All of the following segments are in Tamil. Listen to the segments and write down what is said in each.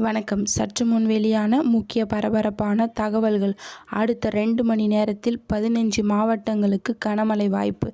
வணக்கம். சற்று முன் வெளியான முக்கிய பரபரப்பான தகவல்கள். அடுத்த 2 மணி நேரத்தில் 15 மாவட்டங்களுக்கு கனமழை வாய்ப்பு.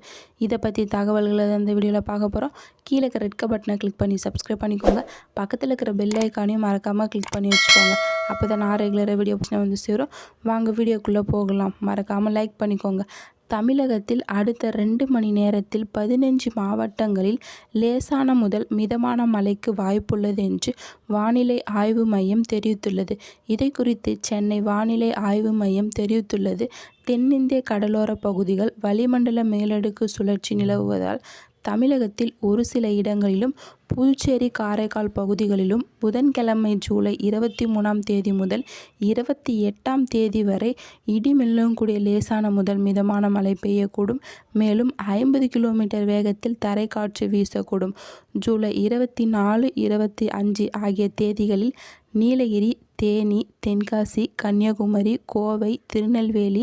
இதை பற்றி தகவல்களை இந்த வீடியோவில் பார்க்க போகிறோம். கீழே இருக்கிற ரெட் பட்டனை கிளிக் பண்ணி சப்ஸ்கிரைப் பண்ணிக்கோங்க. பக்கத்தில் இருக்கிற பெல் ஐக்கானையும் மறக்காமல் கிளிக் பண்ணி வச்சுக்கோங்க. அப்போ தான் நான் ரெகுலராக வீடியோ வந்து சேரும். வாங்க வீடியோக்குள்ளே போகலாம். மறக்காமல் லைக் பண்ணிக்கோங்க. தமிழகத்தில் அடுத்த 2 மணி நேரத்தில் 15 மாவட்டங்களில் லேசான முதல் மிதமான மழைக்கு வாய்ப்புள்ளது என்று வானிலை ஆய்வு மையம் தெரிவித்துள்ளது. இதை குறித்து சென்னை வானிலை ஆய்வு மையம் தெரிவித்துள்ளது. தென்னிந்திய கடலோர பகுதிகள் வளிமண்டல மேலடுக்கு சுழற்சி நிலவுவதால் தமிழகத்தில் ஒரு சில இடங்களிலும் புதுச்சேரி காரைக்கால் பகுதிகளிலும் புதன்கிழமை ஜூலை 23ஆம் தேதி முதல் 28ஆம் தேதி வரை இடிமின்னலுடன் கூடிய லேசான முதல் மிதமான மழை பெய்யக்கூடும். மேலும் 50 கிலோமீட்டர் வேகத்தில் தரைக்காற்று வீசக்கூடும். ஜூலை 24, 25 ஆகிய தேதிகளில் நீலகிரி, தேனி, தென்காசி, கன்னியாகுமரி, கோவை, திருநெல்வேலி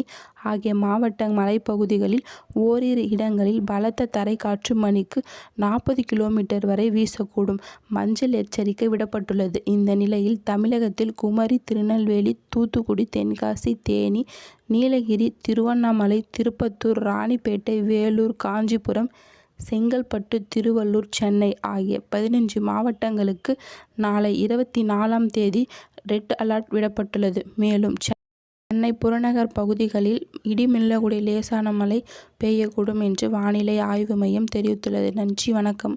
ஆகிய மாவட்ட மலைப்பகுதிகளில் ஓரிரு இடங்களில் பலத்த தரைக்காற்று மணிக்கு 40 கிலோமீட்டர் வரை வீசக்கூடும். மஞ்சள் எச்சரிக்கை விடப்பட்டுள்ளது. இந்த நிலையில் தமிழகத்தில் குமரி, திருநெல்வேலி, தூத்துக்குடி, தென்காசி, தேனி, நீலகிரி, திருவண்ணாமலை, திருப்பத்தூர், ராணிப்பேட்டை, வேலூர், காஞ்சிபுரம், செங்கல்பட்டு, திருவள்ளூர், சென்னை ஆகிய 15 மாவட்டங்களுக்கு நாளை 24ஆம் தேதி ரெட் அலர்ட் விடப்பட்டுள்ளது. மேலும் சென்னை புறநகர் பகுதிகளில் இடிமின்னலுடன் லேசான மழை பெய்யக்கூடும் என்று வானிலை ஆய்வு மையம் தெரிவித்துள்ளது. நன்றி, வணக்கம்.